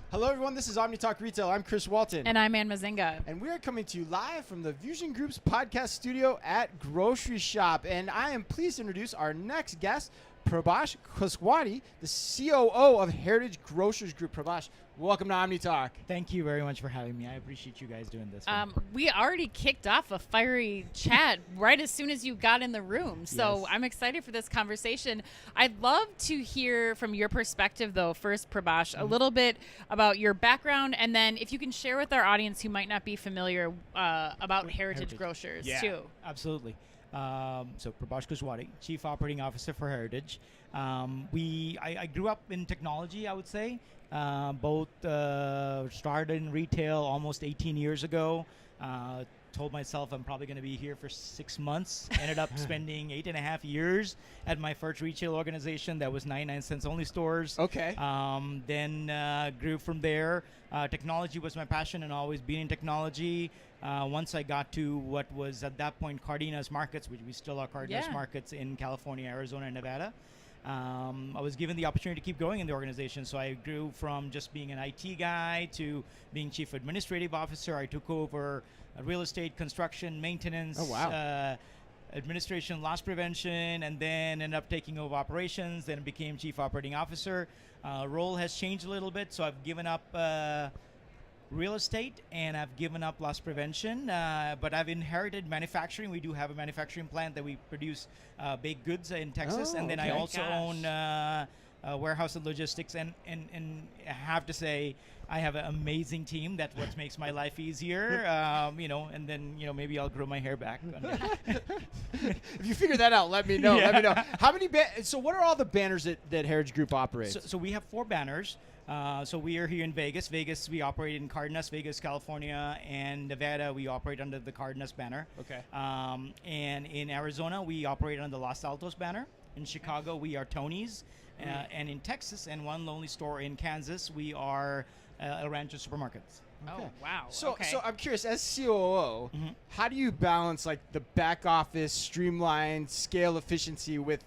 Hello, everyone. This is Omni Talk Retail. I'm Chris Walton. And I'm Ann Mazinga. And we are coming to you live from the VusionGroup's Podcast Studio at Groceryshop. And I am pleased to introduce our next guest, Prabash Coswatte, the COO of Heritage Grocers Group. Prabash, welcome to Omni Talk. Thank you very much for having me. I appreciate you guys doing this. We already kicked off a fiery chat right as soon as you got in the room. So Yes. I'm excited for this conversation. I'd love to hear from your perspective, though, first, Prabash, a little bit about your background, and then if you can share with our audience who might not be familiar about Heritage Grocers, too. Absolutely. So Prabash Coswatte, Chief Operating Officer for Heritage. I grew up in technology, I would say. Both started in retail almost 18 years ago. Told myself I'm probably going to be here for 6 months. Ended up spending 8.5 years at my first retail organization that was 99 cents only stores. Okay. Then grew from there. Technology was my passion and always been in technology. Once I got to what was at that point Cardenas markets, which we still are Cardenas markets in California, Arizona, and Nevada. I was given the opportunity to keep growing in the organization, so I grew from just being an IT guy to being chief administrative officer. I took over real estate, construction, maintenance, administration, loss prevention, and then ended up taking over operations, then became chief operating officer. Role has changed a little bit, so I've given up real estate and I've given up loss prevention, but I've inherited manufacturing. We do have a manufacturing plant that we produce baked goods in Texas, and then I also own warehouse and logistics, and I have to say I have an amazing team. That's what makes my life easier, and then maybe I'll grow my hair back. If you figure that out, let me know. Let me know. How many so what are all the banners that Heritage Group operates? So we have 4 banners. So we are here in Vegas. Vegas, we operate in Cardenas, Vegas, California, and Nevada, we operate under the Cardenas banner. Okay. And in Arizona, we operate under the Los Altos banner. In Chicago, we are Tony's. And in Texas, and one lonely store in Kansas, we are Rancho supermarkets. Okay. Oh, wow. So, okay. so I'm curious, as COO, how do you balance like the back office, streamline, scale efficiency with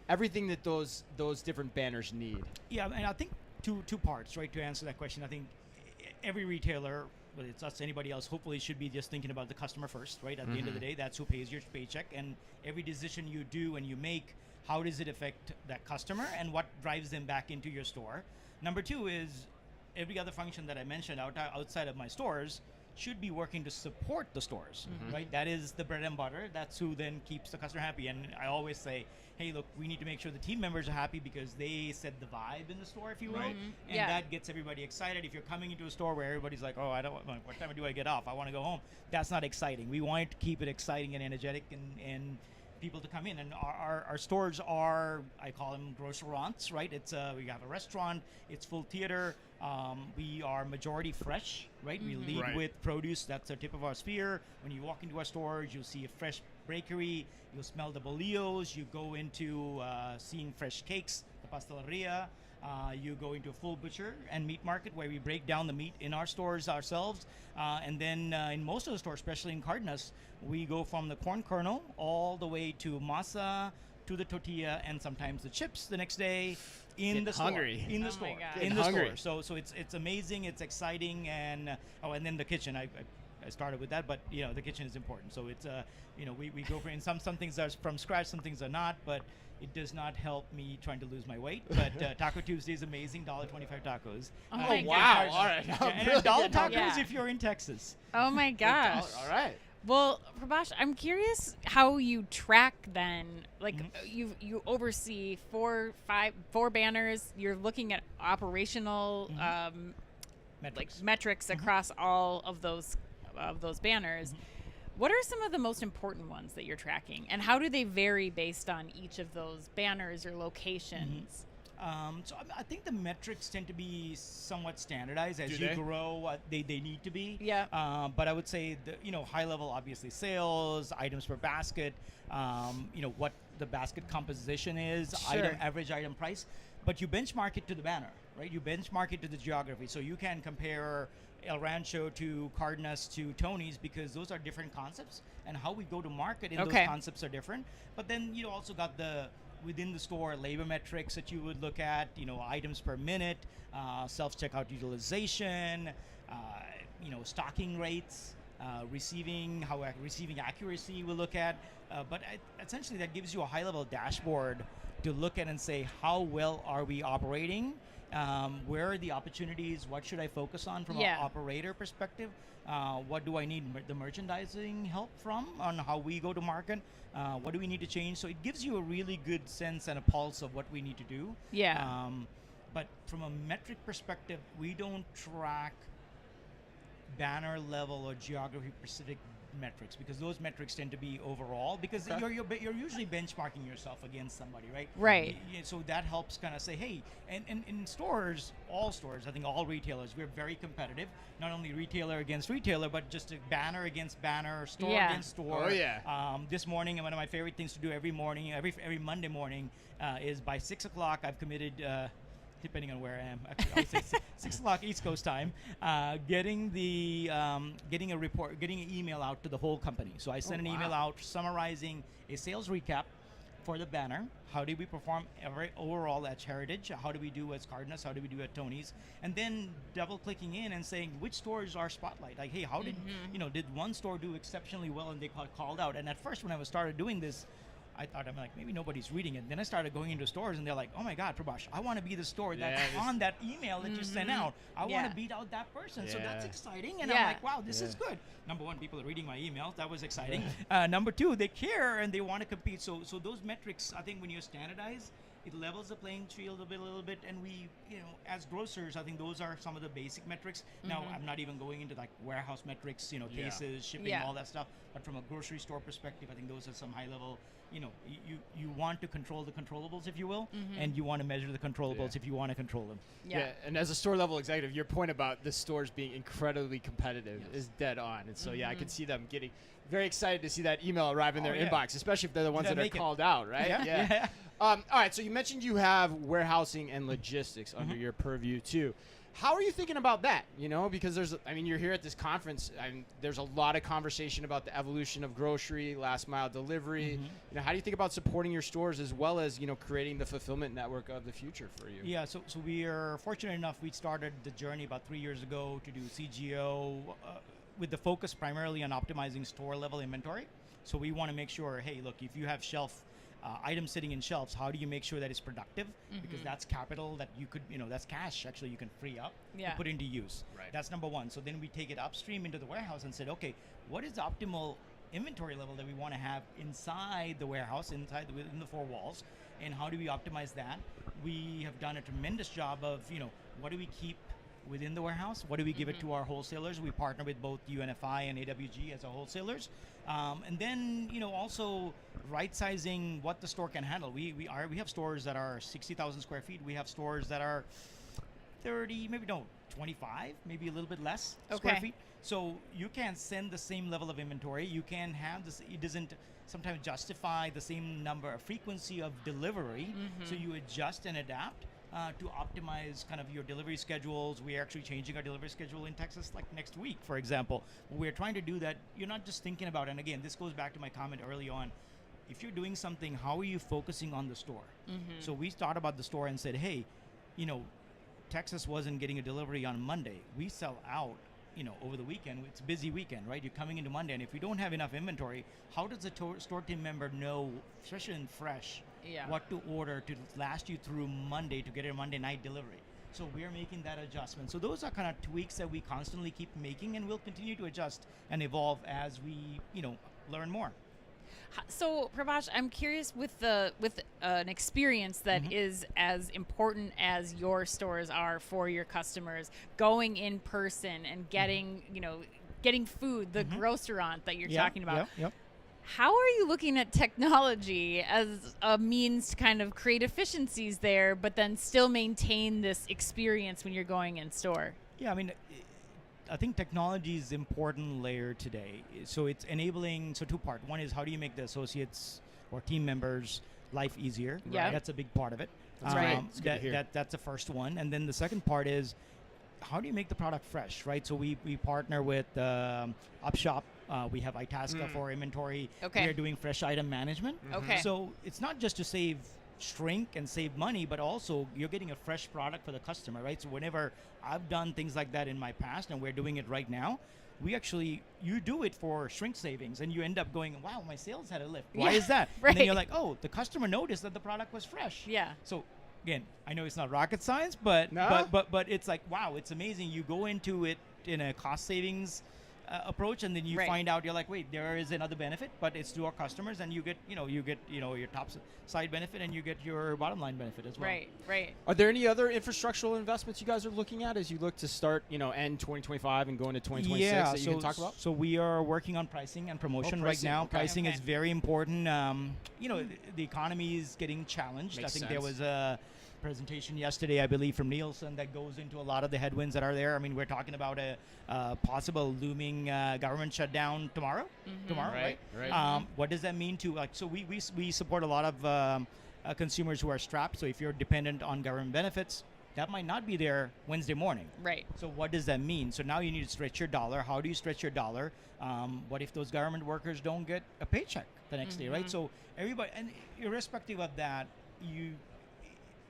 everything that those different banners need? Yeah, and I think two parts, right, to answer that question. I think every retailer, whether it's us, anybody else, hopefully should be just thinking about the customer first, right? At the end of the day, that's who pays your paycheck, and every decision you do and you make, how does it affect that customer and what drives them back into your store? Number 2 is every other function that I mentioned outside of my stores should be working to support the stores, right? That is the bread and butter. That's who then keeps the customer happy. And I always say, hey, look, we need to make sure the team members are happy because they set the vibe in the store, if you will. And that gets everybody excited. If you're coming into a store where everybody's like, oh, what time do I get off? I want to go home. That's not exciting. We want to keep it exciting and energetic and people to come in. And our stores are, I call them groceraunts, right? It's we have a restaurant, it's full theater. We are majority fresh, right? We lead with produce. That's the tip of our spear. When you walk into our stores, you'll see a fresh bakery. You'll smell the bolillos. You go into seeing fresh cakes, the pasteleria. You go into a full butcher and meat market where we break down the meat in our stores ourselves. And then in most of the stores, especially in Cardenas, we go from the corn kernel all the way to masa, to the tortilla, and sometimes the chips the next day in the store. In the store. In the store. So it's amazing. It's exciting. And and then the kitchen. I started with that, but the kitchen is important. So it's we go for some things are from scratch, some things are not, but it does not help me trying to lose my weight. But Taco Tuesday is amazing. $1.25 tacos. Oh my wow! gosh. All right. And $1 tacos if you're in Texas. Oh my gosh. All right. Well, Prabash, I'm curious how you track then. Like you oversee 4 banners. You're looking at operational metrics across all of those banners. What are some of the most important ones that you're tracking, and how do they vary based on each of those banners or locations? So I think the metrics tend to be somewhat standardized as Do you they? grow. They need to be. Yeah. But I would say high level, obviously sales, items per basket, what the basket composition is, Sure. average item price. But you benchmark it to the banner, right? You benchmark it to the geography. So you can compare El Rancho to Cardenas to Tony's because those are different concepts, and how we go to market in those concepts are different. But then you also got the within the store, labor metrics that you would look at, items per minute, self-checkout utilization, stocking rates, receiving accuracy we'll look at. But essentially that gives you a high-level dashboard to look at and say, how well are we operating? Where are the opportunities? What should I focus on from an operator perspective? What do I need the merchandising help from on how we go to market? What do we need to change? So it gives you a really good sense and a pulse of what we need to do. Yeah. But from a metric perspective, we don't track banner level or geography specific metrics, because those metrics tend to be overall, because you're usually benchmarking yourself against somebody, right? Right. So that helps kind of say, hey, and in stores, all stores, I think all retailers, we're very competitive, not only retailer against retailer, but just a banner against banner, store against store. Oh yeah. This morning, one of my favorite things to do every morning, every Monday morning, is by 6 o'clock I've committed, depending on where I am, actually, I would say 6 o'clock East Coast time, getting an email out to the whole company. So I send an email out summarizing a sales recap for the banner. How did we perform overall at Heritage? How do we do as Cardenas? How do we do at Tony's? And then double clicking in and saying which stores are spotlight. Like, hey, how did one store do exceptionally well and they called out? And at first when I started doing this, I thought, I'm like, maybe nobody's reading it. Then I started going into stores and they're like, oh my God, Prabash, I want to be the store that's on that email that you sent out. I want to beat out that person. So that's exciting. And I'm like, wow, this is good. Number one, people are reading my emails. That was exciting. Number two, they care and they want to compete. So those metrics, I think when you standardize, it levels the playing field a little bit. And we, as grocers, I think those are some of the basic metrics. Now, I'm not even going into like warehouse metrics, cases, shipping, all that stuff. But from a grocery store perspective, I think those are some high level. You want to control the controllables, if you will, and you want to measure the controllables if you want to control them. Yeah, and as a store level executive, your point about the stores being incredibly competitive is dead on. And so, I can see them getting very excited to see that email arrive in their inbox, especially if they're the ones that are called out, right? All right, so you mentioned you have warehousing and logistics under your purview too. How are you thinking about that? Because you're here at this conference, and there's a lot of conversation about the evolution of grocery, last mile delivery. How do you think about supporting your stores as well as, creating the fulfillment network of the future for you? Yeah, so we are fortunate enough, we started the journey about 3 years ago to do CGO with the focus primarily on optimizing store level inventory. So we want to make sure, hey, look, if you have items sitting in shelves, how do you make sure that it's productive? Because that's capital that you could, that's cash actually you can free up and put into use. Right. That's number one. So then we take it upstream into the warehouse and said, okay, what is the optimal inventory level that we want to have inside the warehouse, within the four walls, and how do we optimize that? We have done a tremendous job of, what do we keep within the warehouse? What do we give it to our wholesalers? We partner with both UNFI and AWG as our wholesalers. And then, also right-sizing what the store can handle. We have stores that are 60,000 square feet. We have stores that are 25, maybe a little bit less square feet. So you can't send the same level of inventory. You can have this, it doesn't sometimes justify the same frequency of delivery. So you adjust and adapt to optimize kind of your delivery schedules. We're actually changing our delivery schedule in Texas like next week, for example. We're trying to do that. You're not just thinking about, and again, this goes back to my comment early on, if you're doing something, how are you focusing on the store? So we thought about the store and said, hey, Texas wasn't getting a delivery on Monday. We sell out, over the weekend. It's a busy weekend, right? You're coming into Monday, and if you don't have enough inventory, how does the store team member know, especially in fresh, what to order to last you through Monday to get a Monday night delivery? So we're making that adjustment. So those are kind of tweaks that we constantly keep making, and we'll continue to adjust and evolve as we, learn more. So Prabash, I'm curious with an experience that is as important as your stores are for your customers, going in person and getting food, the groceraunt that you're talking about. How are you looking at technology as a means to kind of create efficiencies there, but then still maintain this experience when you're going in store? Yeah, I think technology is an important layer today. So it's enabling, two parts. One is how do you make the associates or team members' life easier? Yeah. That's a big part of it. That's right. That's the first one. And then the second part is how do you make the product fresh, right? So we partner with Upshop. We have Itasca for inventory. Okay. We are doing fresh item management. Okay. So it's not just to save shrink and save money, but also you're getting a fresh product for the customer, right? So whenever I've done things like that in my past, and we're doing it right now, you do it for shrink savings, and you end up going, wow, my sales had a lift. Why is that? Right. And then you're like, oh, the customer noticed that the product was fresh. Yeah. So again, I know it's not rocket science, but No? but it's like, wow, it's amazing. You go into it in a cost savings approach, and then you Right. find out, you're like, wait, there is another benefit, but it's to our customers, and you get your top side benefit, and you get your bottom line benefit as well. Right. Are there any other infrastructural investments you guys are looking at as you look to start, end 2025 and go into 2026 that you can talk about? So we are working on pricing and promotion right pricing, now. okay. Pricing Okay. is very important. The economy is getting challenged. Makes I think sense. there was a presentation yesterday, I believe, from Nielsen that goes into a lot of the headwinds that are there. I mean, we're talking about a possible looming government shutdown tomorrow. Tomorrow, right? What does that mean to so we support a lot of consumers who are strapped. So if you're dependent on government benefits, that might not be there Wednesday morning. Right. So what does that mean? So now you need to stretch your dollar. How do you stretch your dollar? What if those government workers don't get a paycheck the next day, right? So everybody, and irrespective of that,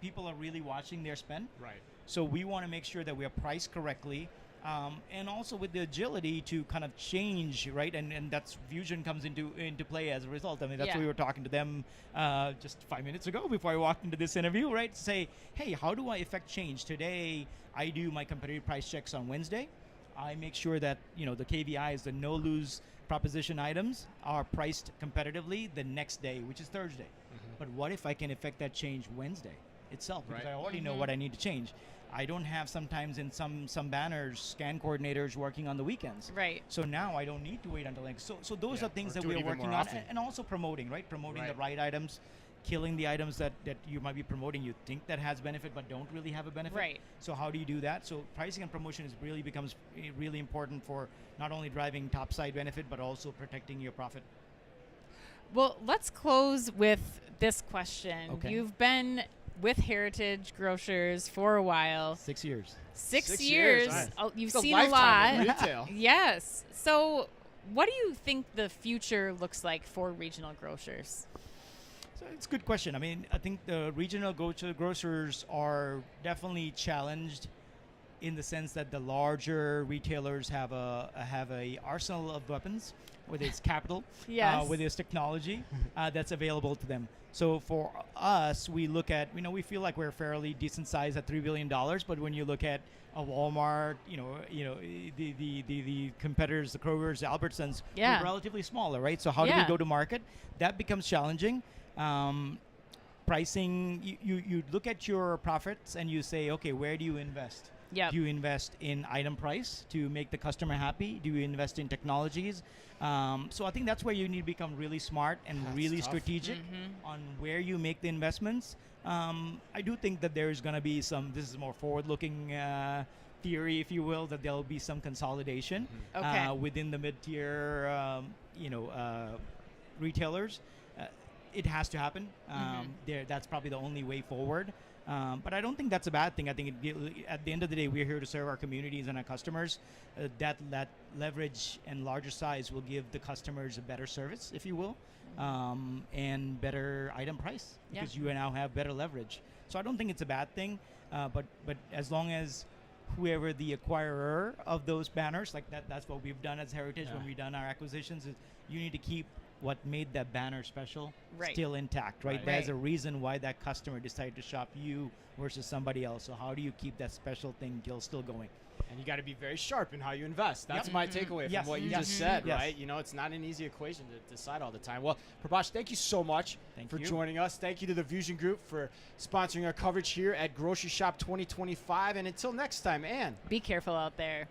people are really watching their spend. Right. So we want to make sure that we are priced correctly, and also with the agility to kind of change, right? And that's Vusion comes into play as a result. I mean, that's what we were talking to them just 5 minutes ago before I walked into this interview, right? To say, hey, how do I effect change? Today, I do my competitive price checks on Wednesday. I make sure that, the KVIs, the no-lose proposition items are priced competitively the next day, which is Thursday. But what if I can effect that change Wednesday itself, because I already know what I need to change. I don't have sometimes in some banners scan coordinators working on the weekends. Right. So now I don't need to wait until next. So those are things or that do it we're even working more on, often. and also promoting, right? Promoting the Right. right items, killing the items that you might be promoting. You think that has benefit but don't really have a benefit. Right. So how do you do that? So pricing and promotion becomes really important for not only driving top side benefit but also protecting your profit. Well, let's close with this question. Okay. You've been with Heritage Grocers for a while. 6 years. Six 6 years. years. Nice. You've It's a seen a lifetime in lot. retail. Yes. So what do you think the future looks like for regional grocers? So it's a good question. I mean, I think the regional grocers are definitely challenged in the sense that the larger retailers have a arsenal of weapons, whether it's capital, Yes. whether it's technology that's available to them. So for us, we look at, we feel like we're fairly decent size at $3 billion, but when you look at a Walmart, the competitors, the Krogers, the Albertsons, Yeah. we're relatively smaller, right? So how do we Yeah. go to market? That becomes challenging. Pricing, you look at your profits and you say, okay, where do you invest? Yep. Do you invest in item price to make the customer happy? Do you invest in technologies? So I think that's where you need to become really smart and That's really tough. strategic on where you make the investments. I do think that there's going to be this is more forward-looking theory, if you will, that there'll be some consolidation Okay. within the mid-tier, retailers. It has to happen. That's probably the only way forward. But I don't think that's a bad thing. I think at the end of the day, we're here to serve our communities and our customers. That leverage and larger size will give the customers a better service, if you will, and better item price because you now have better leverage. So I don't think it's a bad thing. But as long as whoever the acquirer of those banners, like that's what we've done as Heritage when we've done our acquisitions, is you need to keep what made that banner special still intact, right? Right. There's a reason why that customer decided to shop you versus somebody else. So how do you keep that special thing still going? And you got to be very sharp in how you invest. That's Yep. my takeaway from Yes. what you Yes. just said, Yes. right? It's not an easy equation to decide all the time. Well, Prabash, thank you so much Thank for you. joining us. Thank you to the Vusion Group for sponsoring our coverage here at Grocery Shop 2025. And until next time, Ann. Be careful out there.